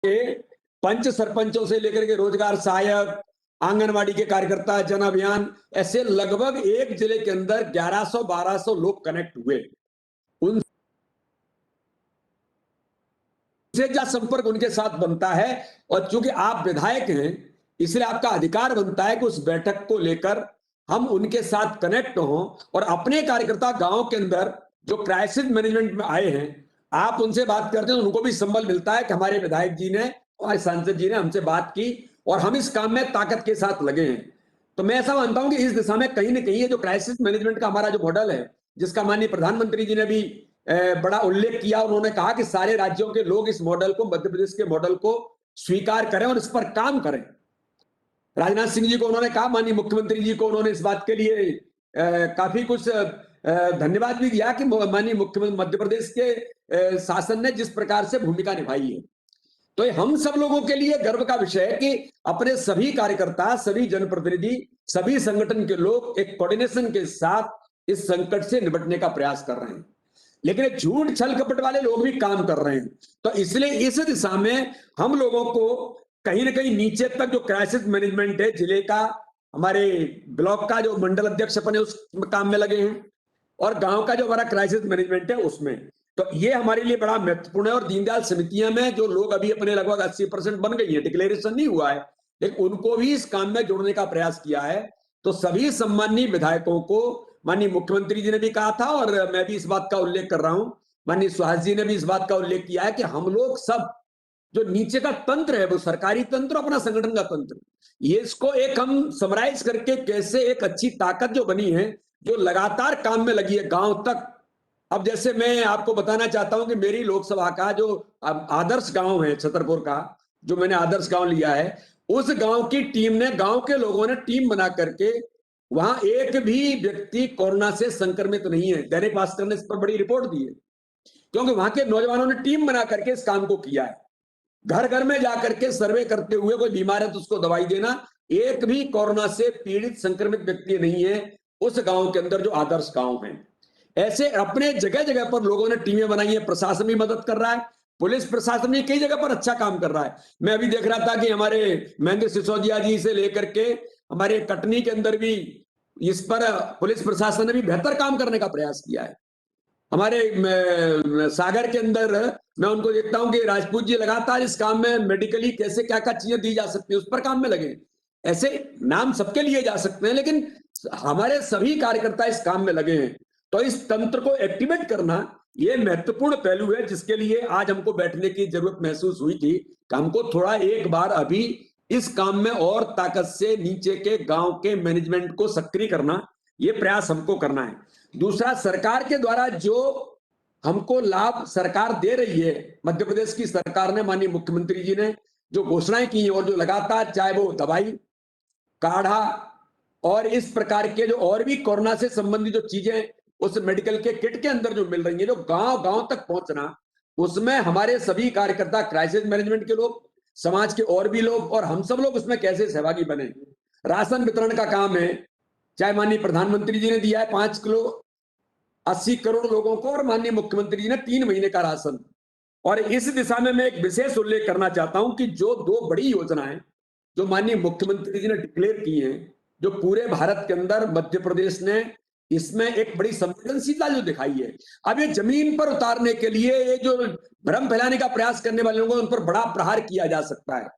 के पंच सरपंचों से लेकर के रोजगार सहायक, आंगनवाड़ी के कार्यकर्ता, जन अभियान, ऐसे लगभग एक जिले के अंदर 1100-1200 लोग कनेक्ट हुए। उनसे जो संपर्क उनके साथ बनता है, और चूंकि आप विधायक हैं, इसलिए आपका अधिकार बनता है कि उस बैठक को लेकर हम उनके साथ कनेक्ट हों और अपने कार्यकर्ता गांव के अंदर जो क्राइसिस मैनेजमेंट में आए हैं, आप उनसे बात करते हैं, उनको भी संबल मिलता है कि हमारे विधायक जी ने, हमारे सांसद जी ने हमसे बात की और हम इस काम में ताकत के साथ लगे हैं। तो मैं ऐसा मानता हूं कि इस दिशा में कहीं ना कहीं ये जो क्राइसिस मैनेजमेंट का हमारा जो मॉडल है, जिसका माननीय प्रधानमंत्री जी ने भी बड़ा उल्लेख किया, उन्होंने कहा कि सारे राज्यों के लोग इस मॉडल को, मध्य प्रदेश के मॉडल को स्वीकार करें और इस पर काम करें। राजनाथ सिंह जी को उन्होंने कहा, माननीय मुख्यमंत्री जी को उन्होंने इस बात के लिए काफी कुछ धन्यवाद भी दिया कि माननीय मुख्यमंत्री मध्य प्रदेश के शासन ने जिस प्रकार से भूमिका निभाई है। तो ये हम सब लोगों के लिए गर्व का विषय है कि अपने सभी कार्यकर्ता, सभी जनप्रतिनिधि, सभी संगठन के लोग एक कोऑर्डिनेशन के साथ इस संकट से निपटने का प्रयास कर रहे हैं। लेकिन झूठ छल कपट वाले लोग भी काम कर रहे हैं। तो इसलिए इस दिशा में हम लोगों को कहीं ना कहीं नीचे तक जो क्राइसिस मैनेजमेंट है, जिले का, हमारे ब्लॉक का जो मंडल अध्यक्ष अपने उस काम में लगे हैं, और गांव का जो हमारा क्राइसिस मैनेजमेंट है उसमें, तो ये हमारे लिए बड़ा महत्वपूर्ण है। और दीनदयाल समितियां में जो लोग अभी अपने लगभग 80% बन गई है, डिक्लेरेशन नहीं हुआ है, लेकिन उनको भी इस काम में जोड़ने का प्रयास किया है। तो सभी सम्माननीय विधायकों को माननीय मुख्यमंत्री जी ने भी कहा था, और मैं भी इस बात का उल्लेख कर रहा हूं, माननीय सुहास जी ने भी इस बात का उल्लेख किया है कि हम लोग सब जो नीचे का तंत्र है, वो सरकारी तंत्र, अपना संगठन का तंत्र, ये इसको एक हम समराइज करके कैसे एक अच्छी ताकत जो बनी है, जो लगातार काम में लगी है गांव तक। अब जैसे मैं आपको बताना चाहता हूं कि मेरी लोकसभा का जो आदर्श गांव है छतरपुर का, जो मैंने आदर्श गांव लिया है, उस गांव की टीम ने, गांव के लोगों ने टीम बना करके, वहां एक भी व्यक्ति कोरोना से संक्रमित नहीं है। दैनिक भास्कर ने इस पर बड़ी रिपोर्ट दी है, क्योंकि वहां के नौजवानों ने टीम बना करके इस काम को किया है। घर घर में जाकर के सर्वे करते हुए, कोई बीमार है तो उसको दवाई देना, एक भी कोरोना से पीड़ित संक्रमित व्यक्ति नहीं है उस गांव के अंदर जो आदर्श गांव है। ऐसे अपने जगह जगह पर लोगों ने टीमें बनाई है, प्रशासन भी मदद कर रहा है, पुलिस प्रशासन भी कई जगह पर अच्छा काम कर रहा है। मैं अभी देख रहा था कि हमारे महेंद्र सिसोदिया जी से लेकर के हमारे कटनी के अंदर भी इस पर पुलिस प्रशासन ने भी बेहतर काम करने का प्रयास किया है। हमारे सागर के अंदर मैं उनको देखता हूं कि राजपूत जी लगातार इस काम में मेडिकली कैसे क्या क्या चीजें दी जा सकती है उस पर काम में लगे। ऐसे नाम सबके लिए जा सकते हैं, लेकिन हमारे सभी कार्यकर्ता इस काम में लगे हैं। तो इस तंत्र को एक्टिवेट करना ये महत्वपूर्ण पहलू है, जिसके लिए आज हमको बैठने की जरूरत महसूस हुई थी कि हमको थोड़ा एक बार अभी इस काम में और ताकत से नीचे के गांव के मैनेजमेंट को सक्रिय करना, ये प्रयास हमको करना है। दूसरा, सरकार के द्वारा जो हमको लाभ सरकार दे रही है, मध्य प्रदेश की सरकार ने, माननीय मुख्यमंत्री जी ने जो घोषणाएं की हैं, और जो लगातार, चाहे वो दवाई, काढ़ा और इस प्रकार के जो और भी कोरोना से संबंधित जो चीजें उस मेडिकल के किट के अंदर जो मिल रही है, जो गांव गांव तक पहुंचना, उसमें हमारे सभी कार्यकर्ता, क्राइसिस मैनेजमेंट के लोग, समाज के और भी लोग, और हम सब लोग उसमें कैसे सहभागी बने। राशन वितरण का काम है, चाहे माननीय प्रधानमंत्री जी ने दिया है 5 किलो 80 करोड़ लोगों को, और माननीय मुख्यमंत्री जी ने 3 महीने का राशन। और इस दिशा में मैं एक विशेष उल्लेख करना चाहता हूं कि जो 2 बड़ी योजनाएं जो माननीय मुख्यमंत्री जी ने डिक्लेयर की हैं, जो पूरे भारत के अंदर मध्य प्रदेश ने इसमें एक बड़ी संवेदनशीलता जो दिखाई है, अब ये जमीन पर उतारने के लिए ये जो भ्रम फैलाने का प्रयास करने वाले लोगों, उन पर बड़ा प्रहार किया जा सकता है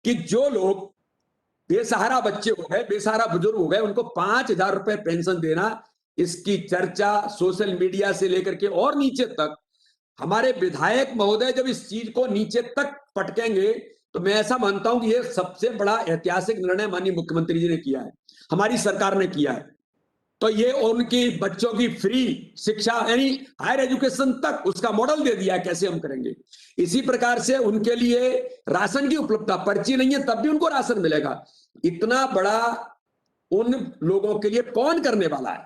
कि जो लोग बेसहारा बच्चे हो गए, बेसहारा बुजुर्ग हो गए, उनको 5,000 रुपए पेंशन देना, इसकी चर्चा सोशल मीडिया से लेकर के और नीचे तक, हमारे विधायक महोदय जब इस चीज को नीचे तक पटकेंगे, तो मैं ऐसा मानता हूं कि ये सबसे बड़ा ऐतिहासिक निर्णय माननीय मुख्यमंत्री जी ने किया है, हमारी सरकार ने किया है। तो ये उनकी बच्चों की फ्री शिक्षा, यानी हायर एजुकेशन तक उसका मॉडल दे दिया है कैसे हम करेंगे। इसी प्रकार से उनके लिए राशन की उपलब्धता, पर्ची नहीं है तब भी उनको राशन मिलेगा। इतना बड़ा उन लोगों के लिए कौन करने वाला है।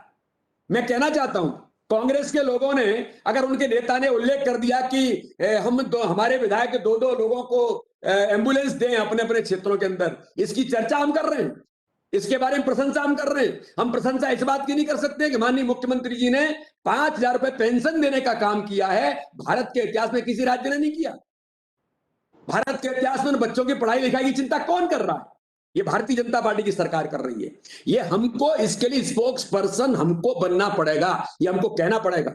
मैं कहना चाहता हूं, कांग्रेस के लोगों ने, अगर उनके नेता ने उल्लेख कर दिया कि हम हमारे विधायक 2-2 लोगों को एम्बुलेंस दें अपने अपने क्षेत्रों के अंदर, इसकी चर्चा हम कर रहे हैं, इसके बारे में प्रशंसा हम कर रहे हैं। हम प्रशंसा इस बात की नहीं कर सकते कि माननीय मुख्यमंत्री जी ने 5,000 रुपए पेंशन देने का काम किया है, भारत के इतिहास में किसी राज्य ने नहीं किया। भारत के इतिहास में उन बच्चों की पढ़ाई लिखाई की चिंता कौन कर रहा है? ये भारतीय जनता पार्टी की सरकार कर रही है। ये हमको इसके लिए स्पोक्स पर्सन हमको बनना पड़ेगा, ये हमको कहना पड़ेगा।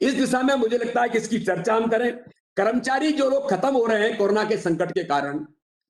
इस दिशा में मुझे लगता है कि इसकी चर्चा हम करें। कर्मचारी जो लोग खत्म हो रहे हैं कोरोना के संकट के कारण,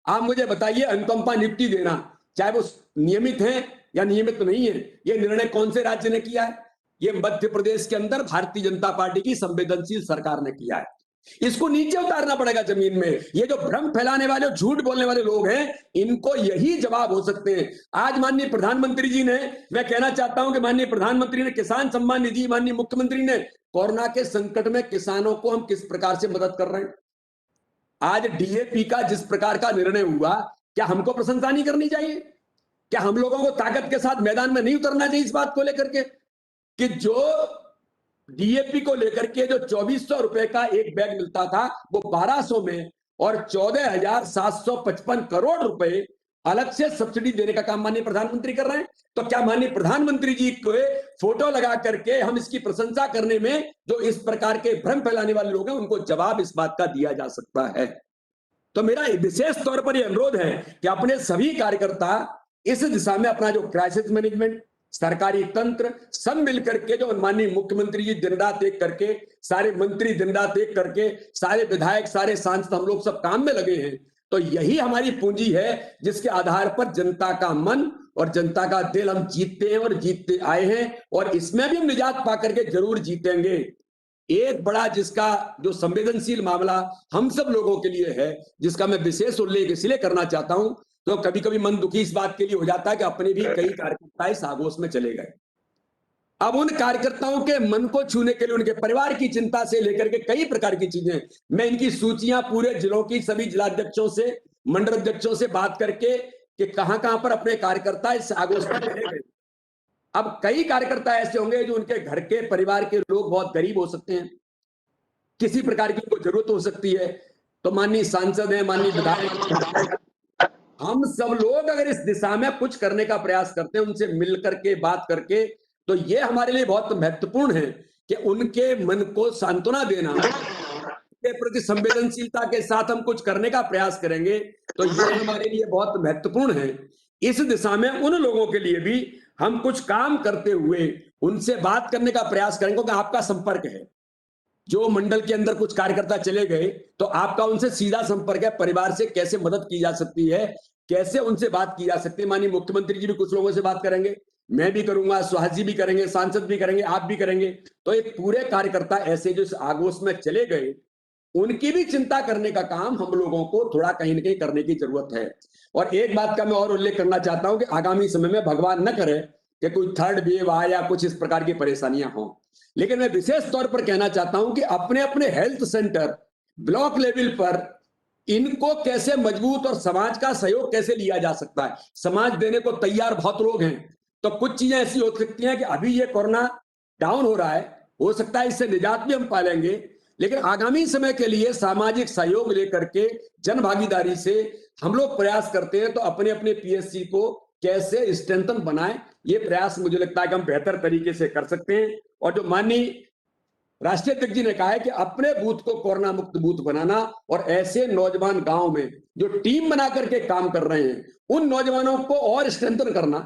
आप मुझे बताइए, अनुकंपा नियुक्ति देना, चाहे वो नियमित है या नियमित नहीं है, ये निर्णय कौन से राज्य ने किया है? ये मध्य प्रदेश के अंदर भारतीय जनता पार्टी की संवेदनशील सरकार ने किया है। इसको नीचे उतारना पड़ेगा जमीन में। ये जो भ्रम फैलाने वाले, झूठ बोलने वाले लोग हैं, इनको यही जवाब हो सकते हैं। आज माननीय प्रधानमंत्री जी ने, मैं कहना चाहता हूं कि माननीय प्रधानमंत्री ने किसान सम्मान निधि, माननीय मुख्यमंत्री ने, कोरोना के संकट में किसानों को हम किस प्रकार से मदद कर रहे हैं। आज डीएपी का जिस प्रकार का निर्णय हुआ, क्या हमको प्रशंसा नहीं करनी चाहिए? क्या हम लोगों को ताकत के साथ मैदान में नहीं उतरना चाहिए इस बात को लेकर के कि जो डीएपी को लेकर के जो 2400 रुपए का एक बैग मिलता था, वो 1200 में, और 14,755 करोड़ रुपए अलग से सब्सिडी देने का काम माननीय प्रधानमंत्री कर रहे हैं। तो क्या माननीय प्रधानमंत्री जी को फोटो लगा करके हम इसकी प्रशंसा करने में जो इस प्रकार के भ्रम फैलाने वाले लोग हैं, उनको जवाब इस बात का दिया जा सकता है? तो मेरा विशेष तौर पर यह अनुरोध है कि अपने सभी कार्यकर्ता इस दिशा में अपना जो क्राइसिस मैनेजमेंट, सरकारी तंत्र, सब मिलकर के, जो माननीय मुख्यमंत्री जी दिन रात एक करके, सारे मंत्री दिन रात एक करके, सारे विधायक, सारे सांसद, हम लोग सब काम में लगे हैं। तो यही हमारी पूंजी है जिसके आधार पर जनता का मन और जनता का दिल हम जीतते हैं और जीतते आए हैं, और इसमें भी हम निजात पा करके जरूर जीतेंगे। एक बड़ा जिसका जो संवेदनशील मामला हम सब लोगों के लिए है, जिसका मैं विशेष उल्लेख इसलिए करना चाहता हूं, तो कभी कभी मन दुखी इस बात के लिए हो जाता है कि अपने भी कई कार्यकर्ता इस आगोश में चले गए। अब उन कार्यकर्ताओं के मन को छूने के लिए, उनके परिवार की चिंता से लेकर के कई प्रकार की चीजें, मैं इनकी सूचियां पूरे जिलों की सभी जिलाध्यक्षों से, मंडल अध्यक्षों से बात करके कि कहां कहां पर अपने कार्यकर्ता इस आगोश में चले गए। अब कई कार्यकर्ता ऐसे होंगे जो उनके घर के परिवार के लोग बहुत गरीब हो सकते हैं, किसी प्रकार की उनको जरूरत हो सकती है, तो माननीय सांसद है, माननीय विधायक, हम सब लोग अगर इस दिशा में कुछ करने का प्रयास करते हैं, उनसे मिल करके बात करके, तो ये हमारे लिए बहुत महत्वपूर्ण है कि उनके मन को सांत्वना देना, के प्रति संवेदनशीलता के साथ हम कुछ करने का प्रयास करेंगे, तो ये हमारे लिए बहुत महत्वपूर्ण है। इस दिशा में उन लोगों के लिए भी हम कुछ काम करते हुए उनसे बात करने का प्रयास करेंगे, क्योंकि आपका संपर्क है। जो मंडल के अंदर कुछ कार्यकर्ता चले गए, तो आपका उनसे सीधा संपर्क है, परिवार से कैसे मदद की जा सकती है, कैसे उनसे बात की जा सकती है। माननीय मुख्यमंत्री जी भी कुछ लोगों से बात करेंगे, मैं भी करूंगा, सुहास जी भी करेंगे, सांसद भी करेंगे, आप भी करेंगे। तो एक पूरे कार्यकर्ता ऐसे जो इस आगोश में चले गए, उनकी भी चिंता करने का काम हम लोगों को थोड़ा कहीं ना कहीं करने की जरूरत है। और एक बात का मैं और उल्लेख करना चाहता हूं कि आगामी समय में भगवान न करे कि कोई थर्ड वेव आए या कुछ इस प्रकार की परेशानियां हों, लेकिन मैं विशेष तौर पर कहना चाहता हूं कि अपने अपने हेल्थ सेंटर ब्लॉक लेवल पर इनको कैसे मजबूत और समाज का सहयोग कैसे लिया जा सकता है। समाज देने को तैयार बहुत लोग हैं, तो कुछ चीजें ऐसी हो सकती हैं कि अभी ये कोरोना डाउन हो रहा है, हो सकता है इससे निजात भी हम पा लेंगे, लेकिन आगामी समय के लिए सामाजिक सहयोग लेकर के, जन भागीदारी से हम लोग प्रयास करते हैं, तो अपने अपने पीएससी को कैसे स्ट्रेंथन बनाए, ये प्रयास मुझे लगता है कि हम बेहतर तरीके से कर सकते हैं। और जो माननीय राष्ट्रीय अध्यक्ष जी ने कहा है कि अपने बूथ को कोरोना मुक्त बूथ बनाना, और ऐसे नौजवान गांव में जो टीम बना करके काम कर रहे हैं, उन नौजवानों को और स्ट्रेंथन करना,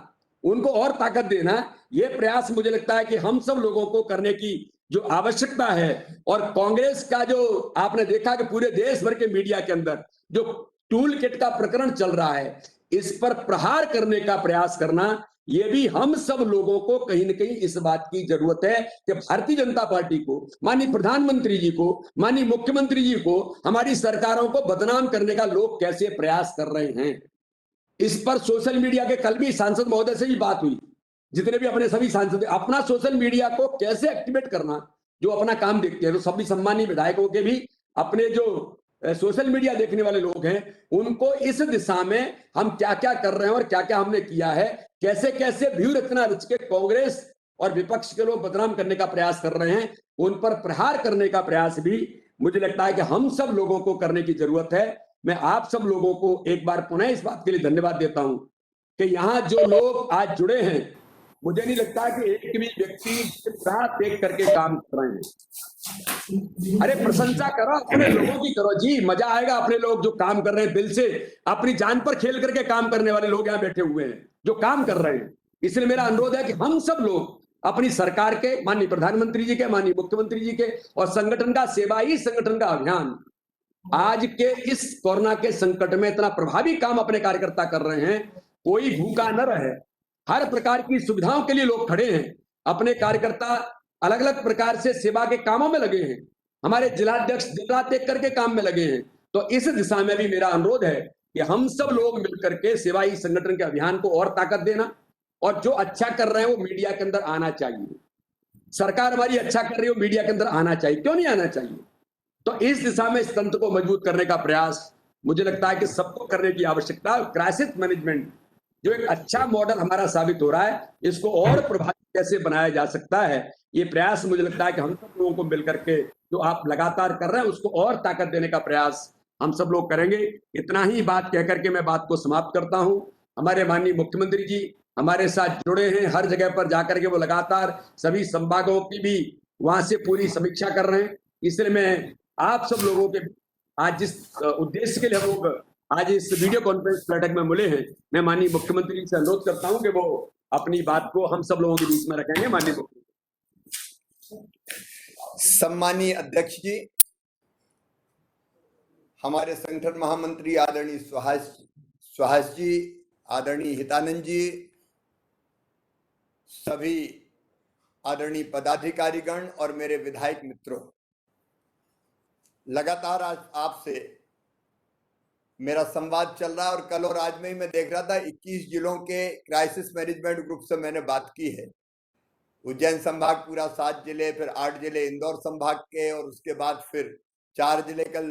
उनको और ताकत देना, ये प्रयास मुझे लगता है कि हम सब लोगों को करने की जो आवश्यकता है। और कांग्रेस का जो आपने देखा कि पूरे देश भर के मीडिया के अंदर जो टूल किट का प्रकरण चल रहा है, इस पर प्रहार करने का प्रयास करना, ये भी हम सब लोगों को कहीं ना कहीं इस बात की जरूरत है कि भारतीय जनता पार्टी को, माननीय प्रधानमंत्री जी को, माननीय मुख्यमंत्री जी को, हमारी सरकारों को बदनाम करने का लोग कैसे प्रयास कर रहे हैं। इस पर सोशल मीडिया के कल भी सांसद महोदय से भी बात हुई, जितने भी अपने सभी सांसद, अपना सोशल मीडिया को कैसे एक्टिवेट करना, जो अपना काम देखते हैं, तो सभी सम्मानीय विधायकों के भी अपने जो सोशल मीडिया देखने वाले लोग हैं, उनको इस दिशा में हम क्या क्या कर रहे हैं और क्या क्या हमने किया है, कैसे कैसे व्यूह रचना रच के कांग्रेस और विपक्ष के लोग बदनाम करने का प्रयास कर रहे हैं, उन पर प्रहार करने का प्रयास भी मुझे लगता है कि हम सब लोगों को करने की जरूरत है। मैं आप सब लोगों को एक बार पुनः इस बात के लिए धन्यवाद देता हूं कि यहां जो लोग आज जुड़े हैं, मुझे नहीं लगता कि एक भी व्यक्ति राह देख करके काम कर रहे हैं। अरे प्रशंसा करो, अपने लोगों की करो जी, मजा आएगा। अपने लोग जो काम कर रहे हैं दिल से, अपनी जान पर खेल करके काम करने वाले लोग यहाँ बैठे हुए हैं जो काम कर रहे हैं। इसलिए मेरा अनुरोध है कि हम सब लोग अपनी सरकार के, माननीय प्रधानमंत्री जी के, माननीय मुख्यमंत्री जी के और संगठन का, सेवा ही संगठन का अभियान आज के इस कोरोना के संकट में इतना प्रभावी काम अपने कार्यकर्ता कर रहे हैं। कोई भूखा न रहे, हर प्रकार की सुविधाओं के लिए लोग खड़े हैं। अपने कार्यकर्ता अलग अलग प्रकार से सेवा के कामों में लगे हैं। हमारे जिलाध्यक्ष दिन रात एक करके काम में लगे हैं। तो इस दिशा में भी मेरा अनुरोध है कि हम सब लोग मिलकर के सेवा ही संगठन के अभियान को और ताकत देना, और जो अच्छा कर रहे हैं वो मीडिया के अंदर आना चाहिए। सरकार हमारी अच्छा कर रही है, वो मीडिया के अंदर आना चाहिए, क्यों नहीं आना चाहिए? तो इस दिशा में इस तंत्र को मजबूत करने का प्रयास मुझे लगता है कि सबको करने की आवश्यकता है। क्राइसिस मैनेजमेंट जो एक अच्छा मॉडल हमारा साबित हो रहा है, इसको और प्रभावी कैसे बनाया जा सकता है, ये प्रयास मुझे लगता है कि हम सब लोगों को मिलकर के जो आप लगातार कर रहे हैं उसको और ताकत देने का प्रयास हम सब लोग करेंगे। इतना ही बात कहकर के मैं बात को समाप्त करता हूं। हमारे माननीय मुख्यमंत्री जी हमारे साथ जुड़े हैं, हर जगह पर जाकर के वो लगातार सभी संभागों की भी वहां से पूरी समीक्षा कर रहे हैं। इसलिए मैं आप सब लोगों के आज जिस उद्देश्य के लिए हम लोग आज इस वीडियो कॉन्फ्रेंस बैठक में मिले हैं, मैं माननीय मुख्यमंत्री जी से अनुरोध करता हूं कि वो अपनी बात को हम सब लोगों के बीच में रखेंगे। माननीय मुख्यमंत्री। सम्मानीय अध्यक्ष जी, हमारे संगठन महामंत्री आदरणीय सुहास जी, आदरणीय हितानंद जी, सभी आदरणीय पदाधिकारीगण और मेरे विधायक मित्रों, लगातार आज आपसे मेरा संवाद चल रहा है और कल और आज में ही मैं देख रहा था 21 जिलों के क्राइसिस मैनेजमेंट ग्रुप से मैंने बात की है। उज्जैन संभाग पूरा 7 जिले, फिर 8 जिले इंदौर संभाग के, और उसके बाद फिर 4 जिले कल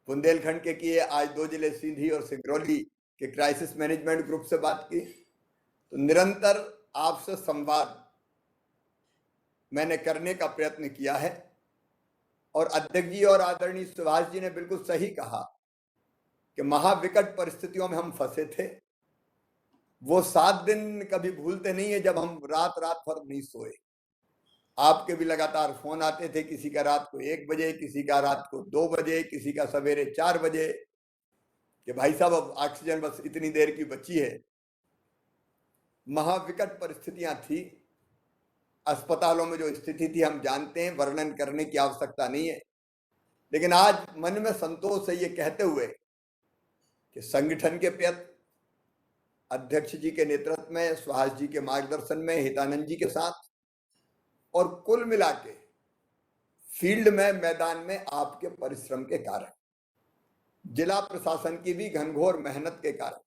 बुंदेलखंड के किए, आज 2 जिले सीधी और सिंगरौली के क्राइसिस मैनेजमेंट ग्रुप से बात की। तो निरंतर आपसे संवाद मैंने करने का प्रयत्न किया है, और अध्यक्ष जी और आदरणीय सुभाष जी ने बिल्कुल सही कहा कि महाविकट परिस्थितियों में हम फंसे थे। वो 7 दिन कभी भूलते नहीं है जब हम रात भर नहीं सोए। आपके भी लगातार फोन आते थे, किसी का रात को 1 बजे, किसी का रात को 2 बजे, किसी का सवेरे 4 बजे, कि भाई साहब अब ऑक्सीजन बस इतनी देर की बची है। महाविकट परिस्थितियां थी। अस्पतालों में जो स्थिति थी हम जानते हैं, वर्णन करने की आवश्यकता नहीं है। लेकिन आज मन में संतोष है ये कहते हुए कि संगठन के प्रयत्न अध्यक्ष जी के नेतृत्व में, सुहास जी के मार्गदर्शन में, हितानंद जी के साथ, और कुल मिला के फील्ड में, मैदान में आपके परिश्रम के कारण, जिला प्रशासन की भी घनघोर मेहनत के कारण,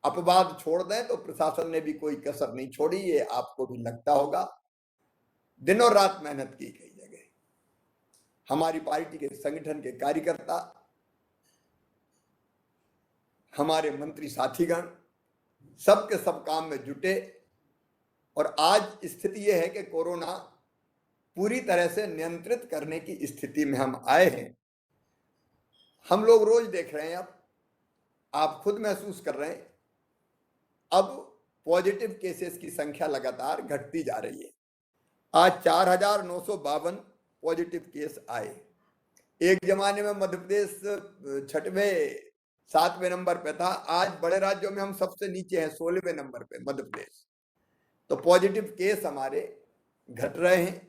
अपवाद छोड़ दें तो प्रशासन ने भी कोई कसर नहीं छोड़ी, ये आपको भी लगता होगा। दिनों रात मेहनत की गई जगह हमारी पार्टी के संगठन के कार्यकर्ता, हमारे मंत्री साथीगण सबके सब काम में जुटे, और आज स्थिति यह है कि कोरोना पूरी तरह से नियंत्रित करने की स्थिति में हम आए हैं। हम लोग रोज देख रहे हैं, अब आप खुद महसूस कर रहे हैं, अब पॉजिटिव केसेस की संख्या लगातार घटती जा रही है। आज 4,952 पॉजिटिव केस आए। एक जमाने में मध्य प्रदेश 6वें 7वें नंबर पे था, आज बड़े राज्यों में हम सबसे नीचे हैं, 16वें नंबर पे मध्य प्रदेश। तो पॉजिटिव केस हमारे घट रहे हैं,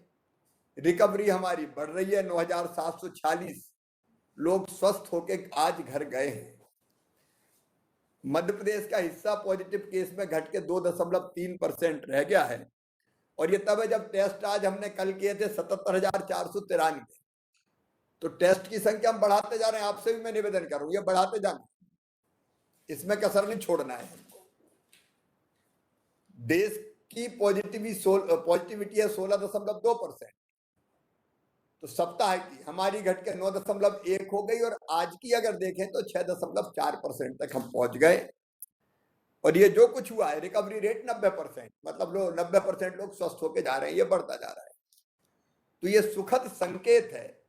रिकवरी हमारी बढ़ रही है। 9,746 लोग स्वस्थ होकर आज घर गए हैं। मध्य प्रदेश का हिस्सा पॉजिटिव केस में घट के 2.3% रह गया है, और ये तब है जब टेस्ट आज हमने कल किए थे 77,493। तो टेस्ट की संख्या हम बढ़ाते जा रहे हैं। आपसे भी मैं निवेदन कर रहा हूं, ये बढ़ाते जाना, इसमें कसर नहीं छोड़ना है हमको। देश की पॉजिटिविटी है 16.2%, तो सप्ताह की हमारी घट के 9.1 हो गई, और आज की अगर देखें तो 6.4% तक हम पहुंच गए। और ये जो कुछ हुआ है, रिकवरी रेट 90%, मतलब 90% लोग स्वस्थ होकर जा रहे हैं, ये बढ़ता जा रहा है। तो ये सुखद संकेत है।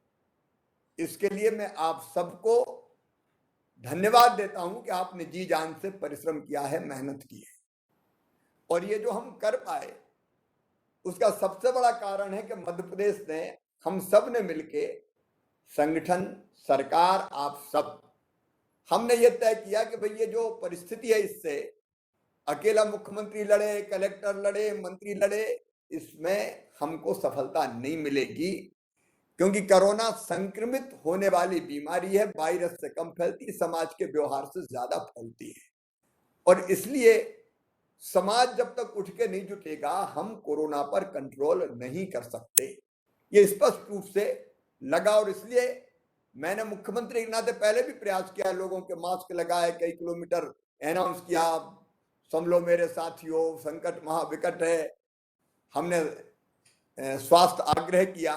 इसके लिए मैं आप सबको धन्यवाद देता हूं कि आपने जी जान से परिश्रम किया है, मेहनत की है, और ये जो हम कर पाए उसका सबसे बड़ा कारण है कि मध्य प्रदेश ने, हम सब ने मिलके, संगठन, सरकार, आप सब, हमने ये तय किया कि भाई ये जो परिस्थिति है, इससे अकेला मुख्यमंत्री लड़े, कलेक्टर लड़े, मंत्री लड़े, इसमें हमको सफलता नहीं मिलेगी, क्योंकि कोरोना संक्रमित होने वाली बीमारी है, वायरस से कम फैलती, समाज के व्यवहार से ज्यादा फैलती है। और इसलिए समाज जब तक उठ के नहीं जुटेगा, हम कोरोना पर कंट्रोल नहीं कर सकते, ये स्पष्ट रूप से लगा। और इसलिए मैंने मुख्यमंत्री के नाते पहले भी प्रयास किया, लोगों के मास्क लगाए, कई किलोमीटर अनाउंस किया, संभलो मेरे साथियों, संकट महाविकट है, हमने स्वास्थ्य आग्रह किया।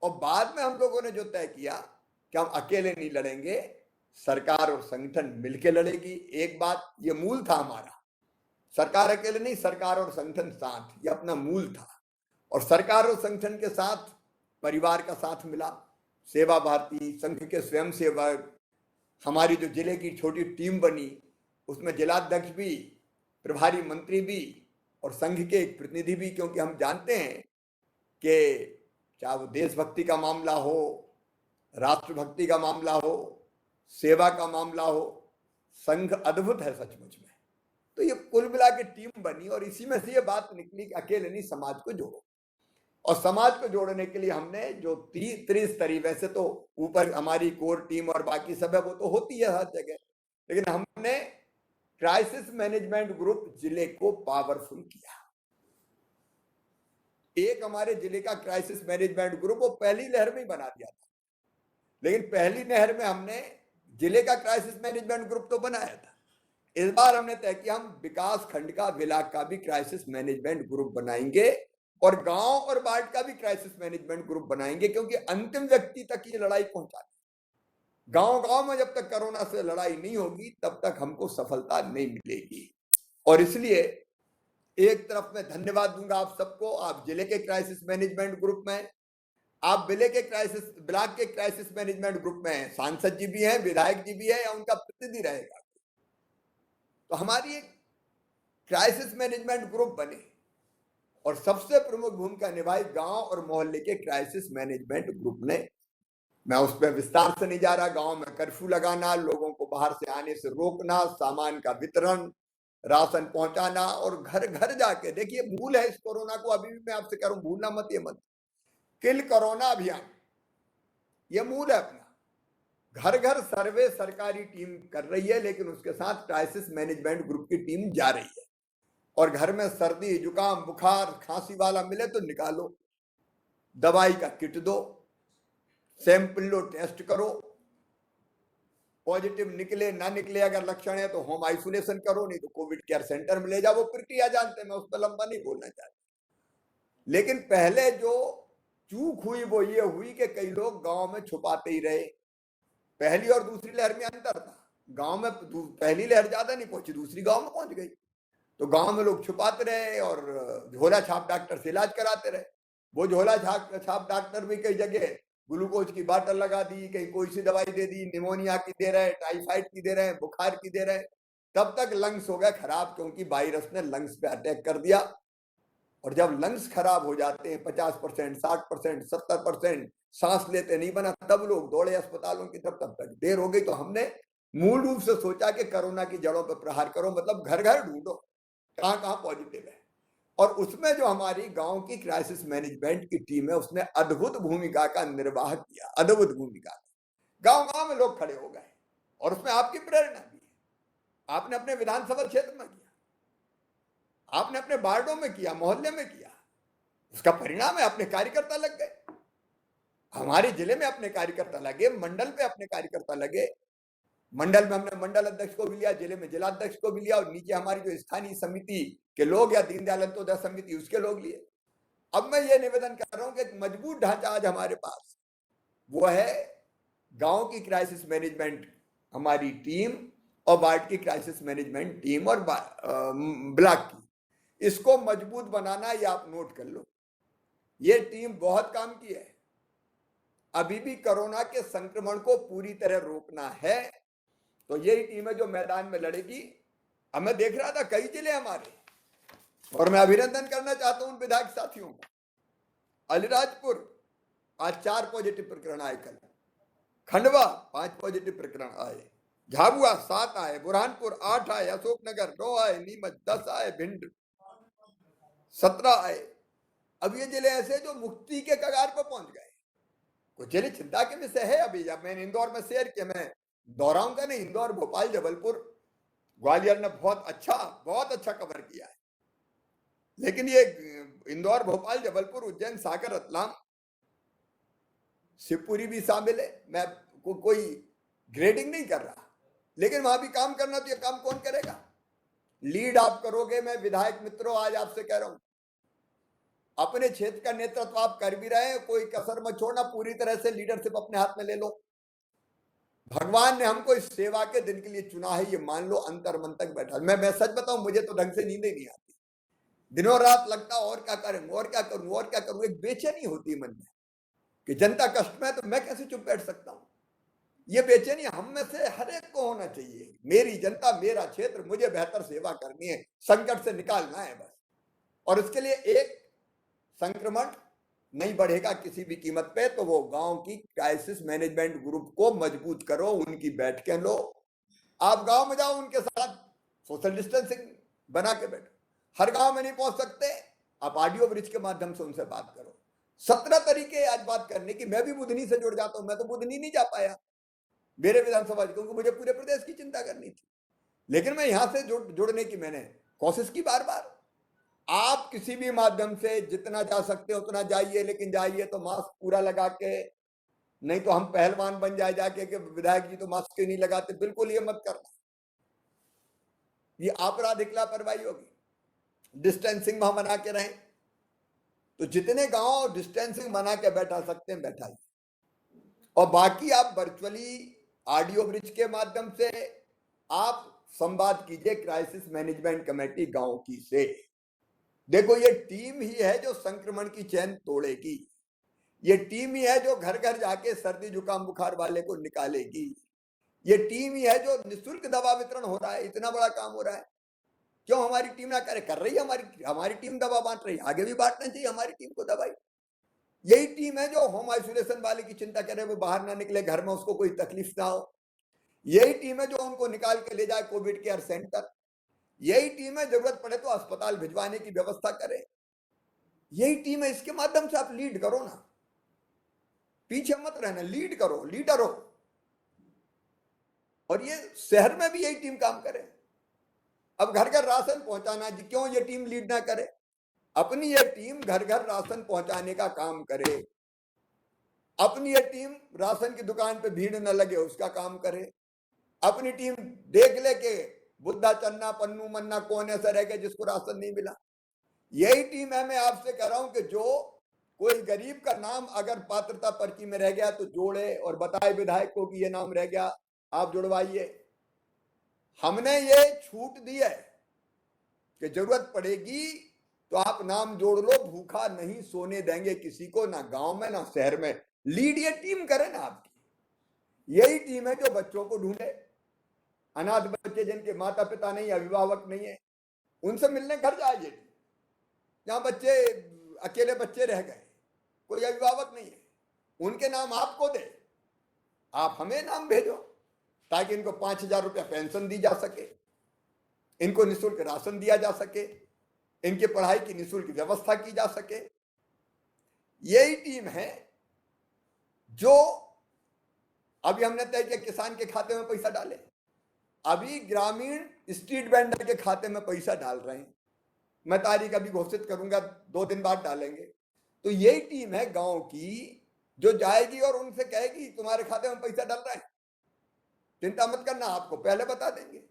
और बाद में हम लोगों ने जो तय किया कि हम अकेले नहीं लड़ेंगे, सरकार और संगठन मिलकर लड़ेगी। एक बात, ये मूल था हमारा, सरकार अकेले नहीं, सरकार और संगठन साथ, ये अपना मूल था। और सरकार और संगठन के साथ परिवार का साथ मिला, सेवा भारती, संघ के स्वयंसेवक, हमारी जो जिले की छोटी टीम बनी, उसमें जिलाध्यक्ष भी, प्रभारी मंत्री भी और संघ के एक प्रतिनिधि भी, क्योंकि हम जानते हैं कि चाहे वो देशभक्ति का मामला हो, राष्ट्रभक्ति का मामला हो, सेवा का मामला हो, संघ अद्भुत है सचमुच में। तो ये कुल मिला के टीम बनी और इसी में से ये बात निकली कि अकेले नहीं, समाज को जोड़ो। और समाज को जोड़ने के लिए हमने जो त्रिस्तरीय, वैसे तो ऊपर हमारी कोर टीम और बाकी सब है, वो तो होती है हर जगह, लेकिन हमने क्राइसिस मैनेजमेंट ग्रुप जिले को पावरफुल किया। एक हमारे जिले का क्राइसिस मैनेजमेंट ग्रुप वो पहली लहर में ही बना दिया था, लेकिन पहली लहर में हमने जिले का क्राइसिस मैनेजमेंट ग्रुप तो बनाया था। इस बार हमने तय किया हम विकास खंड का, ब्लॉक का भी क्राइसिस मैनेजमेंट ग्रुप बनाएंगे और गांव और वार्ड का भी क्राइसिस मैनेजमेंट ग्रुप बनाएंगे, क्योंकि अंतिम व्यक्ति तक ये लड़ाई पहुंचानी। गांव गांव में जब तक कोरोना से लड़ाई नहीं होगी, तब तक हमको सफलता नहीं मिलेगी। और इसलिए एक तरफ मैं धन्यवाद दूंगा आप सबको, आप जिले के क्राइसिस मैनेजमेंट ग्रुप में, आप ब्लॉक के क्राइसिस मैनेजमेंट ग्रुप में सांसद जी भी हैं, विधायक जी भी है, या उनका प्रतिनिधि रहेगा। तो हमारी एक क्राइसिस मैनेजमेंट ग्रुप बने और सबसे प्रमुख भूमिका निभाई गांव और मोहल्ले के क्राइसिस मैनेजमेंट ग्रुप ने। मैं उस पर विस्तार से नहीं जा रहा। गांव में कर्फ्यू लगाना, लोगों को बाहर से आने से रोकना, सामान का वितरण, राशन पहुंचाना और घर घर जाके, देखिए मूल है इस कोरोना को, अभी भी मैं आपसे कह रहा हूं, भूलना मत, ये मत, किल कोरोना अभियान, ये मूल है अपना। घर घर सर्वे सरकारी टीम कर रही है, लेकिन उसके साथ क्राइसिस मैनेजमेंट ग्रुप की टीम जा रही है। और घर में सर्दी, जुकाम, बुखार, खांसी वाला मिले तो निकालो, दवाई का किट दो, सैंपल लो, टेस्ट करो, पॉजिटिव निकले ना निकले, अगर लक्षण है तो होम आइसोलेशन करो, नहीं तो कोविड केयर सेंटर में ले जाओ। वो प्रक्रिया जानते हैं, मैं उस पर लंबा नहीं बोलना चाहता। लेकिन पहले जो चूक हुई वो ये हुई कि कई लोग गांव में छुपाते ही रहे। पहली और दूसरी लहर में अंतर था, गांव में पहली लहर ज्यादा नहीं पहुंची, दूसरी गांव में पहुंच गई। तो गांव में लोग छुपाते रहे और झोला छाप डॉक्टर से इलाज कराते रहे। वो झोला छाप डॉक्टर भी कई जगह ग्लूकोज की बोतल लगा दी, कहीं कोई सी दवाई दे दी, निमोनिया की दे रहे, टाइफाइड की दे रहे, बुखार की दे रहे। तब तक लंग्स हो गए खराब, क्योंकि वायरस ने लंग्स पे अटैक कर दिया। और जब लंग्स खराब हो जाते हैं 50%, 60%, 70%, सांस लेते नहीं बना, तब लोग दौड़े अस्पतालों की तरफ, तब तक देर हो गई। तो हमने मूल रूप से सोचा कि कोरोना की जड़ों पर प्रहार करो, मतलब घर घर ढूंढो कहां कहां पॉजिटिव है। और उसमें जो हमारी गांव की क्राइसिस मैनेजमेंट की टीम है, उसने अद्भुत भूमिका का निर्वाह किया, अद्भुत भूमिका। गांव गांव में लोग खड़े हो गए और उसमें आपकी प्रेरणा भी है। आपने अपने विधानसभा क्षेत्र में किया, आपने अपने वार्डों में किया, मोहल्ले में किया, उसका परिणाम है अपने कार्यकर्ता लग गए। हमारे जिले में अपने कार्यकर्ता लगे, मंडल पे अपने कार्यकर्ता लगे। मंडल में हमने मंडल अध्यक्ष को भी लिया, जिले में जिलाध्यक्ष को भी लिया, और नीचे हमारी जो स्थानीय समिति के लोग या दीनदयाल अंत्योदय समिति उसके लोग लिए। अब मैं ये निवेदन कर रहा हूं कि एक मजबूत ढांचा आज हमारे पास, वो है गांव की क्राइसिस मैनेजमेंट हमारी टीम और वार्ड की क्राइसिस मैनेजमेंट टीम और ब्लॉक की। इसको मजबूत बनाना, ये आप नोट कर लो। ये टीम बहुत काम की है। अभी भी कोरोना के संक्रमण को पूरी तरह रोकना है तो यही टीम है जो मैदान में लड़ेगी। अब मैं देख रहा था कई जिले हमारे, और मैं अभिनंदन करना चाहता हूं उन विधायक साथियों का। अलीराजपुर आज 4 पॉजिटिव प्रकरण आए, कल खंडवा 5 पॉजिटिव प्रकरण आए, झाबुआ 7 आए, बुरहानपुर 8 आए, अशोकनगर 9 आए, नीमच 10 आए, भिंड 17 आए। अब ये जिले ऐसे जो मुक्ति के कगार पर पहुंच गए। कुछ जिले चिंता के विषय है। अभी जब मैंने इंदौर में शेयर किया, मैं दोहराऊंगा नहीं, इंदौर, भोपाल, जबलपुर, ग्वालियर ने बहुत अच्छा कवर किया है। लेकिन ये इंदौर, भोपाल, जबलपुर, उज्जैन, सागर, रतलाम, शिवपुरी भी शामिल है। मैं कोई ग्रेडिंग नहीं कर रहा, लेकिन वहां भी काम करना, तो ये काम कौन करेगा? लीड आप करोगे। मैं विधायक मित्रों आज आपसे कह रहा हूं, अपने क्षेत्र का नेतृत्व आप कर भी रहे हैं, कोई कसर मत छोड़ना, पूरी तरह से लीडरशिप अपने हाथ में ले लो। भगवान ने हमको इस सेवा के दिन के लिए चुना है, ये मान लो। अंतर मन तक बैठा मैं सच बताऊं, मुझे तो ढंग से नींद ही नहीं आती। दिनों रात लगता और क्या करूं, और क्या करूं, और क्या करूं। एक बेचैनी होती मन में कि जनता कष्ट में, तो मैं कैसे चुप बैठ सकता हूं। ये बेचैनी हम में से हर एक को होना चाहिए। मेरी जनता, मेरा क्षेत्र, मुझे बेहतर सेवा करनी है, संकट से निकालना है बस। और इसके लिए एक संक्रमण नहीं बढ़ेगा किसी भी कीमत पे, तो वो गांव की क्राइसिस मैनेजमेंट ग्रुप को मजबूत करो, उनकी बैठकें लो। आप गांव में जाओ, उनके साथ सोशल डिस्टेंसिंग बना के बैठो। हर गांव में नहीं पहुंच सकते, आप ऑडियो ब्रिज के माध्यम से उनसे बात करो। 17 तरीके आज बात करने की। मैं भी बुधनी से जुड़ जाता हूं, मैं तो बुधनी नहीं जा पाया मेरे विधानसभा, क्योंकि मुझे पूरे प्रदेश की चिंता करनी थी। लेकिन मैं यहां से जुड़ने की मैंने कोशिश की बार बार। आप किसी भी माध्यम से जितना जा सकते हो उतना जाइए, लेकिन जाइए तो मास्क पूरा लगा के, नहीं तो हम पहलवान बन जाके कि विधायक जी तो मास्क क्यों नहीं लगाते। बिल्कुल ये मत करना, ये आपराधिक लापरवाही होगी। डिस्टेंसिंग वहां बना के रहें, तो जितने गांव डिस्टेंसिंग बना के बैठा सकते हैं बैठाइए। और बाकी आप वर्चुअली ऑडियो ब्रिज के माध्यम से आप संवाद कीजिए क्राइसिस मैनेजमेंट कमेटी गांव की से। देखो, ये टीम ही है जो संक्रमण की चैन तोड़ेगी। ये टीम ही है जो घर घर जाके सर्दी जुकाम बुखार वाले को निकालेगी। ये टीम ही है जो निःशुल्क दवा वितरण हो रहा है, इतना बड़ा काम हो रहा है। क्यों हमारी टीम ना करे? कर रही है हमारी टीम, दवा बांट रही है, आगे भी बांटना चाहिए हमारी टीम को दवाई। यही टीम है जो होम आइसोलेशन वाले की चिंता करे, वो बाहर ना निकले, घर में उसको कोई तकलीफ ना हो। यही टीम है जो उनको निकाल के ले जाए कोविड केयर सेंटर। यही टीम है जरूरत पड़े तो अस्पताल भिजवाने की व्यवस्था करे। यही टीम है। इसके माध्यम से आप लीड करो ना, पीछे मत रहना, लीड करो, लीडर हो। और ये शहर में भी यही टीम काम करे। अब घर घर राशन पहुंचाना, जी क्यों ये टीम लीड ना करे? अपनी ये टीम घर घर राशन पहुंचाने का काम करे। अपनी ये टीम राशन की दुकान पे भीड़ न लगे उसका काम करे। अपनी टीम देख ले के बुद्धा, चन्ना, पन्नू, मन्ना कौन ऐसा रह गया जिसको राशन नहीं मिला। यही टीम है। मैं आपसे कह रहा हूं कि जो कोई गरीब का नाम अगर पात्रता पर्ची में रह गया तो जोड़े और बताए विधायक को कि ये नाम रह गया, आप जुड़वाइए। हमने ये छूट दी है कि जरूरत पड़ेगी तो आप नाम जोड़ लो, भूखा नहीं सोने देंगे किसी को, ना गांव में ना शहर में। लीड ये टीम करे ना आपकी। यही टीम है जो बच्चों को ढूंढे, अनाथ बच्चे जिनके माता पिता नहीं, अभिभावक नहीं है, उनसे मिलने घर जाइए। जहां बच्चे अकेले बच्चे रह गए, कोई अभिभावक नहीं है, उनके नाम आपको दे, आप हमें नाम भेजो, ताकि इनको 5,000 रुपया पेंशन दी जा सके, इनको निःशुल्क राशन दिया जा सके, इनकी पढ़ाई की निःशुल्क व्यवस्था की जा सके। यही टीम है जो अभी हमने तय किया किसान के खाते में पैसा डाले। अभी ग्रामीण स्ट्रीट वेंडर के खाते में पैसा डाल रहे हैं। मैं तारीख अभी घोषित करूंगा, 2 दिन बाद डालेंगे। तो यही टीम है गांव की जो जाएगी और उनसे कहेगी तुम्हारे खाते में पैसा डाल रहा है, चिंता मत करना, आपको पहले बता देंगे।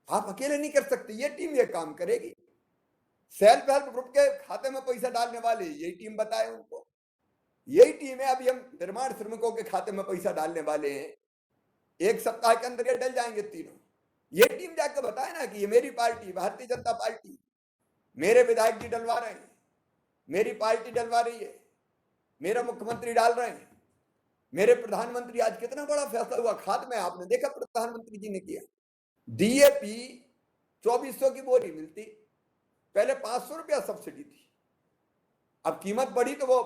आप अकेले नहीं कर सकते, ये टीम ये काम करेगी। सेल्फ हेल्प ग्रुप के खाते में पैसा डालने वाले यही टीम बताए उनको। यही टीम है। अभी हम निर्माण श्रमिकों के खाते में पैसा डालने वाले हैं, 1 सप्ताह के अंदर ये डल जाएंगे तीनों। ये टीम जाकर बताए ना कि ये मेरी पार्टी भारतीय जनता पार्टी, मेरे विधायक जी डलवा रहे हैं, मेरी पार्टी डलवा रही है, मेरा मुख्यमंत्री डाल रहे हैं, मेरे प्रधानमंत्री। आज कितना बड़ा फैसला हुआ खाद में, आपने देखा प्रधानमंत्री जी ने किया। DAP 2400 की बोरी मिलती, पहले 500 रुपया सब्सिडी थी, अब कीमत बढ़ी तो वो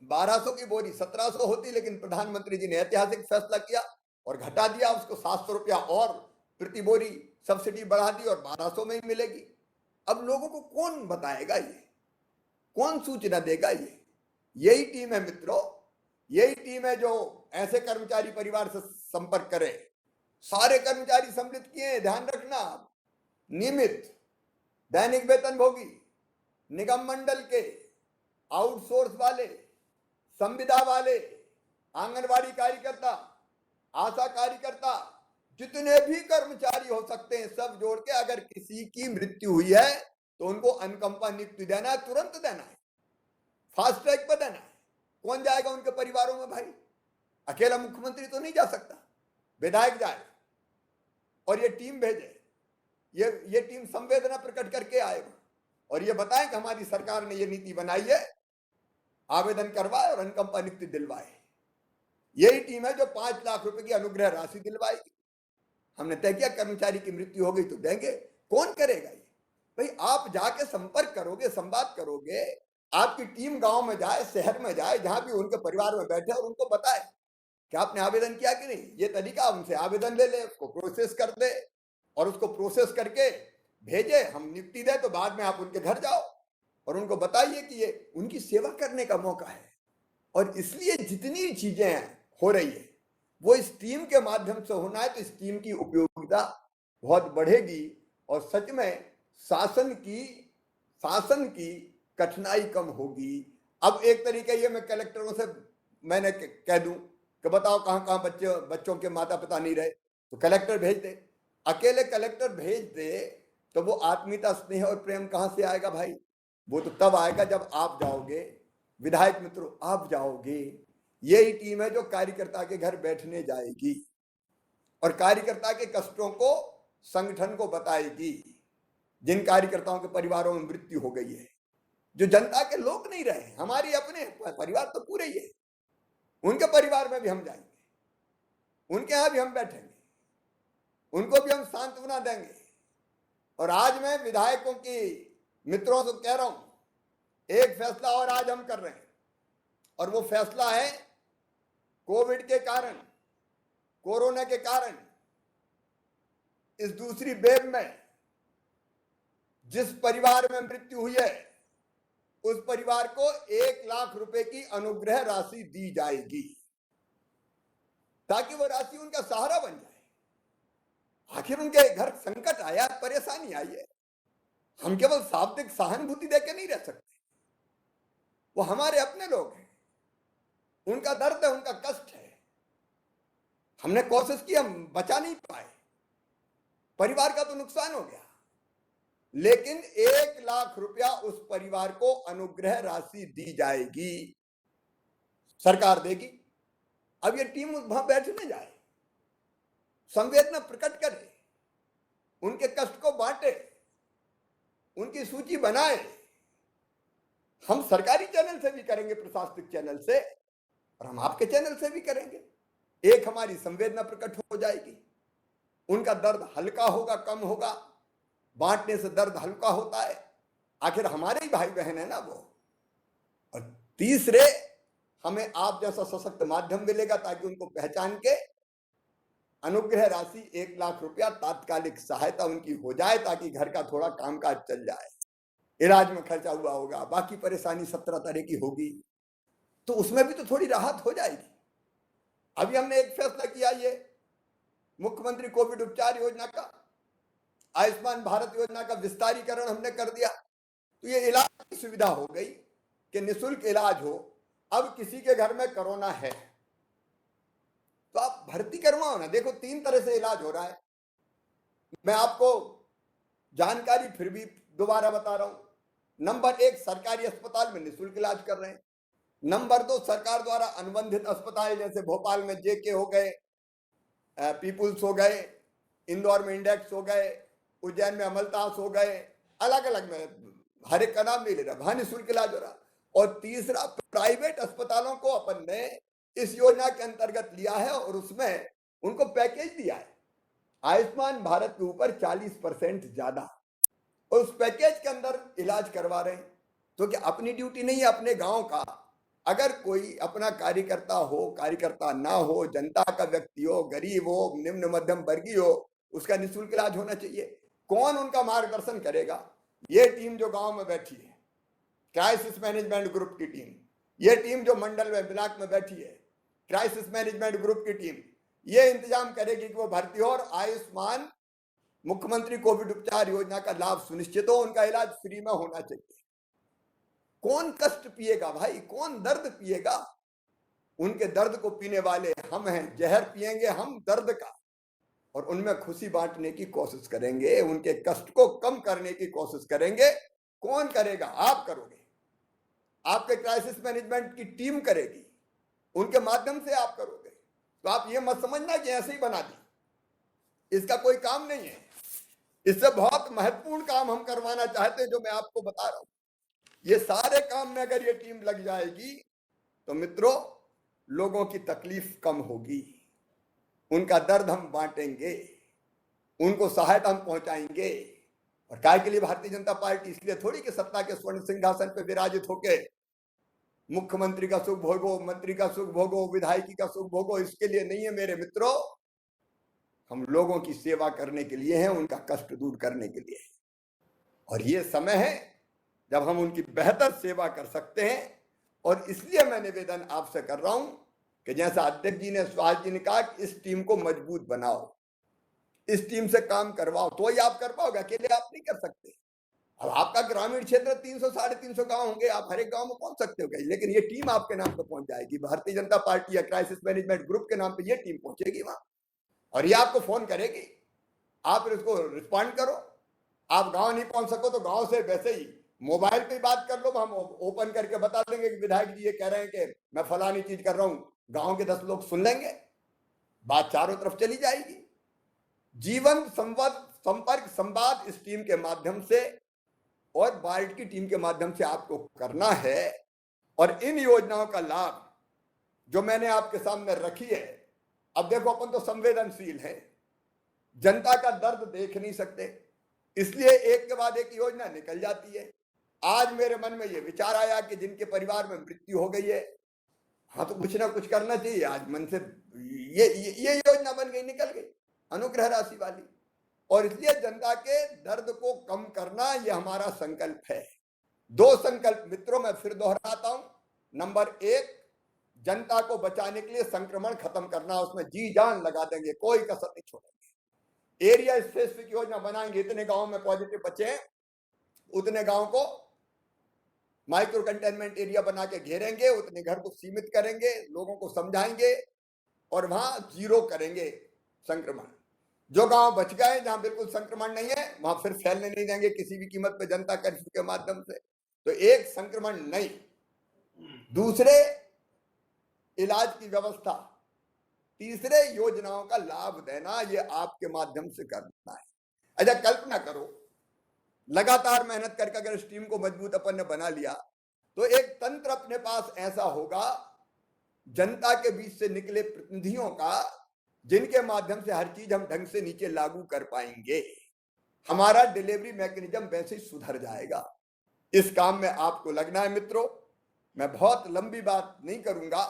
1200 की बोरी 1700 होती, लेकिन प्रधानमंत्री जी ने ऐतिहासिक फैसला किया और घटा दिया उसको 700 रुपया और प्रति बोरी सब्सिडी बढ़ा दी और 1200 में ही मिलेगी। अब लोगों को कौन बताएगा, ये कौन सूचना देगा? यही टीम है मित्रों, यही टीम है जो ऐसे कर्मचारी परिवार से संपर्क करे। सारे कर्मचारी सम्मिलित किए, ध्यान रखना, नियमित दैनिक वेतन भोगी, निगम मंडल के, आउटसोर्स वाले, संविदा वाले, आंगनवाड़ी कार्यकर्ता, आशा कार्यकर्ता, जितने भी कर्मचारी हो सकते हैं सब जोड़ के, अगर किसी की मृत्यु हुई है तो उनको अनुकंपा नियुक्ति देना है, तुरंत देना है, फास्ट ट्रैक पर देना है। कौन जाएगा उनके परिवारों में भाई? अकेला मुख्यमंत्री तो नहीं जा सकता, विधायक जाए और ये टीम भेजे, ये टीम संवेदना प्रकट करके आएगा और ये बताए कि हमारी सरकार ने ये नीति बनाई है, आवेदन करवाए और अनुकंपा नियुक्ति दिलवाए। यही टीम है जो 5 लाख रुपए की अनुग्रह राशि दिलवाएगी। हमने तय किया कर्मचारी की मृत्यु हो गई तो देंगे। कौन करेगा ये भाई? आप जाके संपर्क करोगे, संवाद करोगे, आपकी टीम गांव में जाए, शहर में जाए, जहां भी उनके परिवार में बैठे और उनको बताए कि आपने आवेदन किया कि नहीं। ये तरीका, उनसे आवेदन ले ले, उसको प्रोसेस कर दे और उसको प्रोसेस करके भेजे, हम नियुक्ति दे तो बाद में आप उनके घर जाओ और उनको बताइए कि ये उनकी सेवा करने का मौका है। और इसलिए जितनी चीजें हो रही है वो इस टीम के माध्यम से होना है, तो इस टीम की उपयोगिता बहुत बढ़ेगी और सच में शासन की कठिनाई कम होगी। अब एक तरीके ये मैं कलेक्टरों से मैंने कह दूं कि बताओ कहां कहां बच्चों के माता पिता नहीं रहे, तो कलेक्टर भेज दे। अकेले कलेक्टर भेज दे तो वो आत्मीयता, स्नेह और प्रेम कहां से आएगा भाई? वो तो तब आएगा जब आप जाओगे, विधायक मित्रों आप जाओगे। यही टीम है जो कार्यकर्ता के घर बैठने जाएगी और कार्यकर्ता के कष्टों को संगठन को बताएगी। जिन कार्यकर्ताओं के परिवारों में मृत्यु हो गई है, जो जनता के लोग नहीं रहे, हमारे अपने परिवार तो पूरे ही है, उनके परिवार में भी हम जाएंगे, उनके यहां भी हम बैठेंगे, उनको भी हम सांत्वना देंगे। और आज मैं विधायकों की मित्रों से कह रहा हूं, एक फैसला और आज हम कर रहे हैं और वो फैसला है कोविड के कारण, कोरोना के कारण इस दूसरी वेव में जिस परिवार में मृत्यु हुई है उस परिवार को 1 लाख रुपए की अनुग्रह राशि दी जाएगी, ताकि वो राशि उनका सहारा बन जाए। आखिर उनके घर संकट आया, परेशानी आई है, हम केवल शाब्दिक सहानुभूति देकर नहीं रह सकते। वो हमारे अपने लोग हैं, उनका दर्द है, उनका कष्ट है। हमने कोशिश की, हम बचा नहीं पाए, परिवार का तो नुकसान हो गया, लेकिन 1 लाख रुपया उस परिवार को अनुग्रह राशि दी जाएगी, सरकार देगी। अब ये टीम वहां बैठने जाए, संवेदना प्रकट करे, उनके कष्ट को बांटे, उनकी सूची बनाए। हम सरकारी चैनल से भी करेंगे, प्रशासनिक चैनल से, और हम आपके चैनल से भी करेंगे। एक हमारी संवेदना प्रकट हो जाएगी, उनका दर्द हल्का होगा, कम होगा। बांटने से दर्द हल्का होता है, आखिर हमारे ही भाई बहन है ना वो। और तीसरे, हमें आप जैसा सशक्त माध्यम मिलेगा ताकि उनको पहचान के अनुग्रह राशि 1 लाख रुपया तात्कालिक सहायता उनकी हो जाए, ताकि घर का थोड़ा कामकाज चल जाए। इलाज में खर्चा हुआ होगा, बाकी परेशानी 17 तरह की होगी, तो उसमें भी तो थोड़ी राहत हो जाएगी। अभी हमने एक फैसला किया, ये मुख्यमंत्री कोविड उपचार योजना का, आयुष्मान भारत योजना का विस्तारीकरण हमने कर दिया, तो ये इलाज की सुविधा हो गई कि निःशुल्क इलाज हो। अब किसी के घर में कोरोना है तो आप भर्ती करवाओ ना। देखो 3 तरह से इलाज हो रहा है, मैं आपको जानकारी फिर भी दोबारा बता रहा हूं। नंबर 1, सरकारी अस्पताल में निःशुल्क इलाज कर रहे हैं। नंबर 2, सरकार द्वारा अनुबंधित अस्पताल जैसे भोपाल में जेके हो गए, पीपुल्स हो गए, इंदौर में इंडेक्स हो गए, उज्जैन में अमलतास हो गए, अलग अलग में, हर एक का नाम नहीं ले रहा, वहां निःशुल्क इलाज हो रहा। और तीसरा, प्राइवेट अस्पतालों को अपन ने इस योजना के अंतर्गत लिया है और उसमें उनको पैकेज दिया है, आयुष्मान भारत के ऊपर 40% ज्यादा। और उस पैकेज के अंदर इलाज करवा रहे हैं। तो क्या अपनी ड्यूटी नहीं है अपने गांव का? अगर कोई अपना कार्यकर्ता हो, कार्यकर्ता ना हो, जनता का व्यक्ति हो, गरीब हो, निम्न मध्यम वर्गीय हो, उसका निःशुल्क इलाज होना चाहिए। कौन उनका मार्गदर्शन करेगा? ये टीम जो गांव में बैठी है, क्राइसिस मैनेजमेंट ग्रुप की टीम, ये टीम जो मंडल में, ब्लॉक में बैठी है, क्राइसिस मैनेजमेंट ग्रुप की टीम, ये इंतजाम करेगी कि वो भर्ती हो और आयुष्मान मुख्यमंत्री कोविड उपचार योजना का लाभ सुनिश्चित हो, उनका इलाज फ्री में होना चाहिए। कौन कष्ट पिएगा भाई? कौन दर्द पिएगा? उनके दर्द को पीने वाले हम हैं। जहर पिएंगे हम दर्द का और उनमें खुशी बांटने की कोशिश करेंगे, उनके कष्ट को कम करने की कोशिश करेंगे। कौन करेगा? आप करोगे, आपके क्राइसिस मैनेजमेंट की टीम करेगी, उनके माध्यम से आप करोगे। तो आप ये मत समझना कि ऐसे ही बना दी, इसका कोई काम नहीं है। इससे बहुत महत्वपूर्ण काम हम करवाना चाहते हैं, जो मैं आपको बता रहा हूं। ये सारे काम में अगर ये टीम लग जाएगी तो मित्रों, लोगों की तकलीफ कम होगी, उनका दर्द हम बांटेंगे, उनको सहायता हम पहुंचाएंगे। और काय के लिए भारतीय जनता पार्टी इसलिए थोड़ी कि सत्ता के स्वर्ण सिंहासन पर विराजित होके मुख्यमंत्री का सुख भोगो, मंत्री का सुख भोगो, विधायकी का सुख भोगो, इसके लिए नहीं है मेरे मित्रों। हम लोगों की सेवा करने के लिए हैं, उनका कष्ट दूर करने के लिए। और ये समय है जब हम उनकी बेहतर सेवा कर सकते हैं। और इसलिए मैं निवेदन आपसे कर रहा हूं कि जैसा अध्यक्ष जी ने, सुहास जी ने कहा कि इस टीम को मजबूत बनाओ, इस टीम से काम करवाओ, तो ही आप कर पाओगे, अकेले आप नहीं कर सकते। अब आपका ग्रामीण क्षेत्र 300 350 गांव होंगे, आप हर एक गांव में पहुंच सकते हो, लेकिन ये टीम आपके नाम पर पहुंच जाएगी। भारतीय जनता पार्टी या क्राइसिस मैनेजमेंट ग्रुप के नाम पे ये टीम पहुंचेगी वहां और ये आपको फोन करेगी, आप इसको रिस्पॉन्ड करो। आप गांव नहीं पहुंच सको तो गांव से वैसे ही मोबाइल पे बात कर लो, हम ओपन करके बता देंगे कि विधायक जी ये कह रहे हैं कि मैं फलानी चीज कर रहा हूं, गांव के 10 लोग सुन लेंगे, बात चारों तरफ चली जाएगी। जीवन संपर्क संवाद इस टीम के माध्यम से और बार्ड की टीम के माध्यम से आपको करना है। और इन योजनाओं का लाभ जो मैंने आपके सामने रखी है, अब देखो अपन तो संवेदनशील है, जनता का दर्द देख नहीं सकते, इसलिए एक के बाद एक योजना निकल जाती है। आज मेरे मन में ये विचार आया कि जिनके परिवार में मृत्यु हो गई है, हाँ तो कुछ ना कुछ करना चाहिए। आज मन से ये योजना बन गई, निकल गई, अनुग्रह राशि वाली। और इसलिए जनता के दर्द को कम करना ये हमारा संकल्प है। 2 संकल्प मित्रों मैं फिर दोहराता हूं। नंबर 1, जनता को बचाने के लिए संक्रमण खत्म करना, उसमें जी जान लगा देंगे, कोई कसर नहीं छोड़ेंगे। एरिया स्पेसिफिक योजना बनाएंगे, इतने गांव में पॉजिटिव बचे हैं, उतने गांव को माइक्रो कंटेनमेंट एरिया बना के घेरेंगे, उतने घर को सीमित करेंगे, लोगों को समझाएंगे और वहां 0 करेंगे संक्रमण। जो गांव बच गए जहां बिल्कुल संक्रमण नहीं है, वहां फिर फैलने नहीं देंगे किसी भी कीमत पर जनता कर्फ्यू के माध्यम से। तो एक, संक्रमण नहीं। दूसरे, इलाज की व्यवस्था। तीसरे, योजनाओं का लाभ देना, ये आपके माध्यम से करना है। अच्छा कल्पना करो, लगातार मेहनत करके अगर इस टीम को मजबूत अपन ने बना लिया तो एक तंत्र अपने पास ऐसा होगा जनता के बीच से निकले प्रतिनिधियों का, जिनके माध्यम से हर चीज हम ढंग से नीचे लागू कर पाएंगे। हमारा डिलीवरी मैकेनिज्म वैसे ही सुधर जाएगा। इस काम में आपको लगना है मित्रों। मैं बहुत लंबी बात नहीं करूंगा।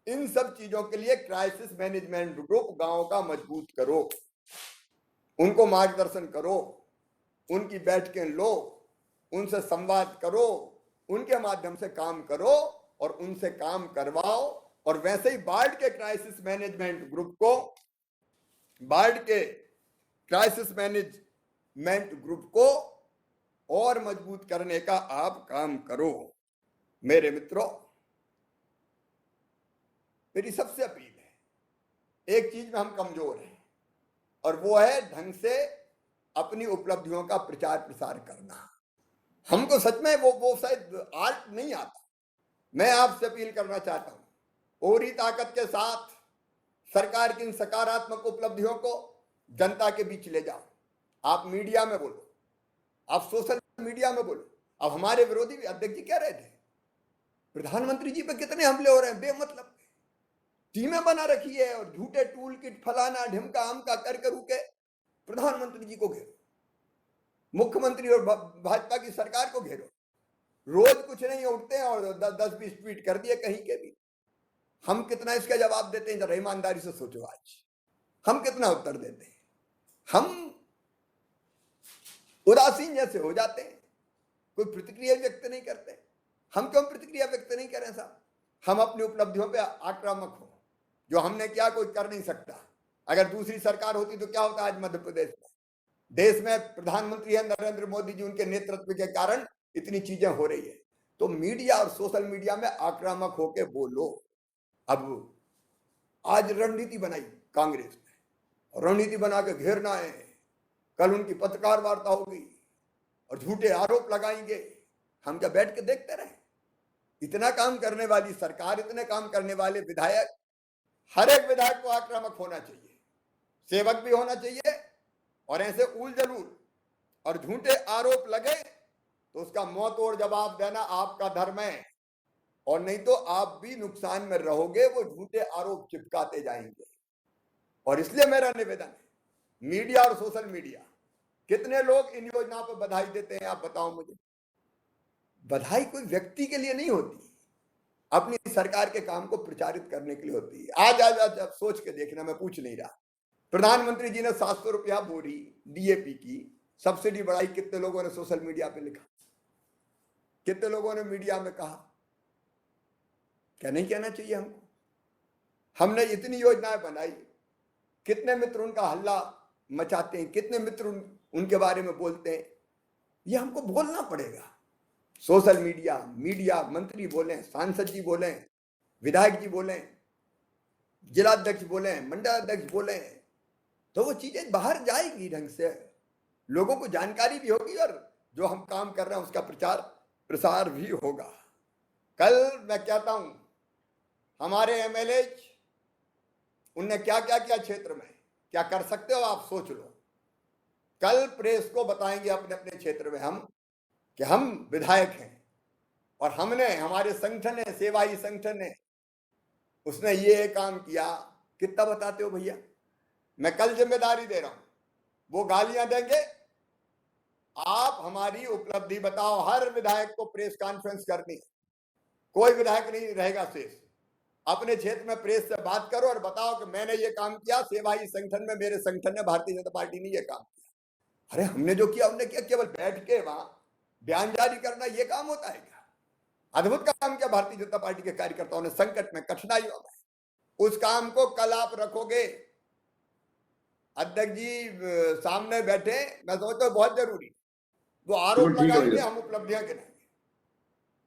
इन सब चीजों के लिए क्राइसिस मैनेजमेंट ग्रुप गांव का मजबूत करो, उनको मार्गदर्शन करो, उनकी बैठकें लो, उनसे संवाद करो, उनके माध्यम से काम करो और उनसे काम करवाओ। और वैसे ही बार्ड के क्राइसिस मैनेजमेंट ग्रुप को, बार्ड के क्राइसिस मैनेजमेंट ग्रुप को और मजबूत करने का आप काम करो। मेरे मित्रों, मेरी सबसे अपील है, एक चीज में हम कमजोर हैं और वो है ढंग से अपनी उपलब्धियों का प्रचार प्रसार करना। हमको सच में वो शायद आर्ट नहीं आता। मैं आपसे अपील करना चाहता हूं, पूरी ताकत के साथ सरकार की इन सकारात्मक उपलब्धियों को जनता के बीच ले जाओ। आप मीडिया में बोलो, आप सोशल मीडिया में बोलो। अब हमारे विरोधी भी अध्यक्ष जी कह रहे थे, प्रधानमंत्री जी पे कितने हमले हो रहे हैं बेमतलब, टीमें बना रखी है और झूठे टूल किट फलाना ढिमका हमका कर के प्रधानमंत्री जी को घेरो। मुख्यमंत्री और भाजपा की सरकार को घेरो। रोज कुछ नहीं उठते हैं और 10-20 ट्वीट कर दिए कहीं के भी। हम कितना इसका जवाब देते हैं, जरा ईमानदारी से सोचो। आज हम कितना उत्तर देते हैं? हम उदासीन जैसे हो जाते हैं, कोई प्रतिक्रिया व्यक्त नहीं करते। हम क्यों प्रतिक्रिया व्यक्त नहीं करें साहब? हम अपनी उपलब्धियों पे आक्रामक हो। जो हमने किया कोई कर नहीं सकता। अगर दूसरी सरकार होती तो क्या होता? आज मध्य प्रदेश में, देश में प्रधानमंत्री है नरेंद्र मोदी जी, उनके नेतृत्व के कारण इतनी चीजें हो रही है। तो मीडिया और सोशल मीडिया में आक्रामक होके बोलो। अब आज रणनीति बनाई कांग्रेस ने, रणनीति बना के घेरना है। कल उनकी पत्रकार वार्ता होगी और झूठे आरोप लगाएंगे। हम क्या बैठ के देखते रहे? इतना काम करने वाली सरकार, इतने काम करने वाले विधायक, हर एक विधायक को आक्रामक होना चाहिए, सेवक भी होना चाहिए। और ऐसे उल जलूल और झूठे आरोप लगे तो उसका मुंह तोड़ जवाब देना आपका धर्म है, और नहीं तो आप भी नुकसान में रहोगे। वो झूठे आरोप चिपकाते जाएंगे। और इसलिए मेरा निवेदन है, मीडिया और सोशल मीडिया, कितने लोग इन योजनाओं पर बधाई देते हैं? आप बताओ मुझे। बधाई कोई व्यक्ति के लिए नहीं होती, अपनी सरकार के काम को प्रचारित करने के लिए होती है। आज सोच के देखना, मैं पूछ नहीं रहा। प्रधानमंत्री जी ने 700 रुपया बोरी डीएपी की सब्सिडी बढ़ाई। कितने लोगों ने सोशल मीडिया पे लिखा? कितने लोगों ने मीडिया में कहा? क्या नहीं कहना चाहिए हमको? हमने इतनी योजनाएं बनाई, कितने मित्र उनका हल्ला मचाते हैं, कितने मित्र उनके बारे में बोलते हैं। ये हमको बोलना पड़ेगा। सोशल मीडिया, मीडिया मंत्री बोले, सांसद जी बोले, विधायक जी बोले, जिलाध्यक्ष बोले, मंडलाध्यक्ष बोले, तो वो चीजें बाहर जाएगी ढंग से, लोगों को जानकारी भी होगी और जो हम काम कर रहे हैं उसका प्रचार प्रसार भी होगा। कल मैं कहता हूं, हमारे एमएलए उनने क्या क्या किया क्षेत्र में, क्या कर सकते हो आप सोच लो। कल प्रेस को बताएंगे अपने अपने क्षेत्र में हम कि हम विधायक हैं और हमने, हमारे संगठन है, सेवाई संगठन है, उसने ये काम किया। कितना बताते हो भैया? मैं कल जिम्मेदारी दे रहा हूं, वो गालियां देंगे। आप हमारी उपलब्धि बताओ। हर विधायक को प्रेस कॉन्फ्रेंस करनी है, कोई विधायक नहीं रहेगा शेष। अपने क्षेत्र में प्रेस से बात करो और बताओ कि मैंने ये काम किया, सेवाई संगठन में मेरे संगठन ने, भारतीय जनता पार्टी ने ये काम किया। अरे हमने जो किया हमने किया। केवल बैठ के वहां बयान जारी करना ये काम होता है क्या? अद्भुत काम किया भारतीय जनता पार्टी के कार्यकर्ताओं ने, संकट में, कठिनाइयों में। उस काम को कल आप रखोगे। अध्यक्ष जी सामने बैठे, मैं सोचता हूं बहुत जरूरी, वो आरोप लगाएंगे, हम उपलब्धियां गिनाएंगे।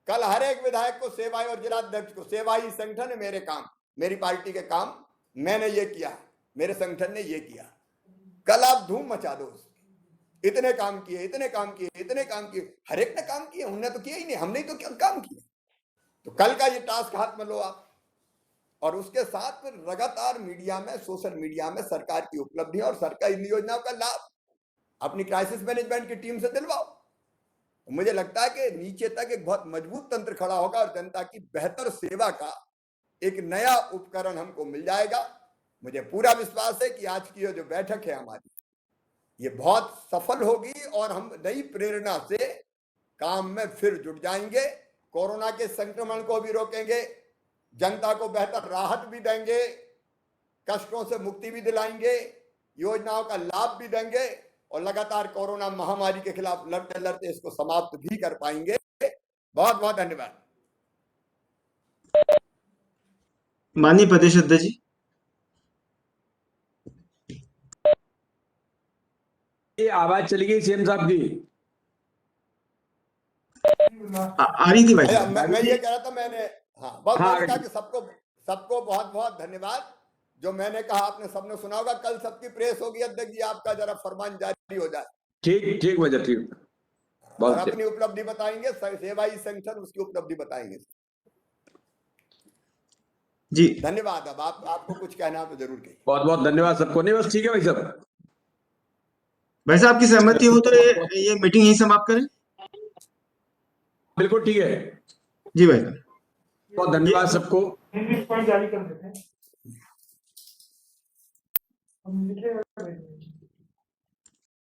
कल हर एक विधायक को, सेवाई और जिलाध्यक्ष को, सेवाई संगठन है मेरे काम, मेरी पार्टी के काम, मैंने ये किया, मेरे संगठन ने ये किया। कल आप धूम मचा दो, इतने काम किए, इतने काम किए, इतने काम किए। हर एक ने काम किए, उन्होंने तो किया ही नहीं, हमने तो क्या काम किया। तो कल का ये टास्क हाथ में लो आप, और उसके साथ फिर लगातार मीडिया में, सोशल मीडिया में सरकार की उपलब्धियां और सरकारी योजनाओं का लाभ अपनी क्राइसिस मैनेजमेंट की टीम से दिलवाओ। मुझे लगता है कि नीचे तक एक बहुत मजबूत तंत्र खड़ा होगा और जनता की बेहतर सेवा का एक नया उपकरण हमको मिल जाएगा। मुझे पूरा विश्वास है कि आज की जो बैठक है हमारी, ये बहुत सफल होगी और हम नई प्रेरणा से काम में फिर जुट जाएंगे। कोरोना के संक्रमण को भी रोकेंगे, जनता को बेहतर राहत भी देंगे, कष्टों से मुक्ति भी दिलाएंगे, योजनाओं का लाभ भी देंगे और लगातार कोरोना महामारी के खिलाफ लड़ते लड़ते इसको समाप्त भी कर पाएंगे। बहुत बहुत धन्यवाद। माननीय प्रदेश अध्यक्ष जी, ये आवाज चली गई सीएम साहब की। आ रही थी भाई साहब। मैं ये कह रहा था, मैंने मैंने कहा कि सबको बहुत बहुत धन्यवाद। जो मैंने कहा आपने सबने सुना होगा। कल सबकी प्रेस होगी। अध्यक्ष जी आपका जरा फरमान जारी हो जाए। ठीक ठीक वजह ठीक। और अपनी उपलब्धि बताएंगे, सेवाई संगठन उसकी उपलब्धि बताएंगे जी। धन्यवाद। अब आपको कुछ कहना हो तो जरूर कहिए। बहुत बहुत धन्यवाद सबको। नहीं बस ठीक है भाई साहब। भाई साहब की सहमति हो तो ये मीटिंग यही समाप्त करें। बिल्कुल ठीक है जी भाई साहब, बहुत धन्यवाद सबको। जारी कर देते हैं।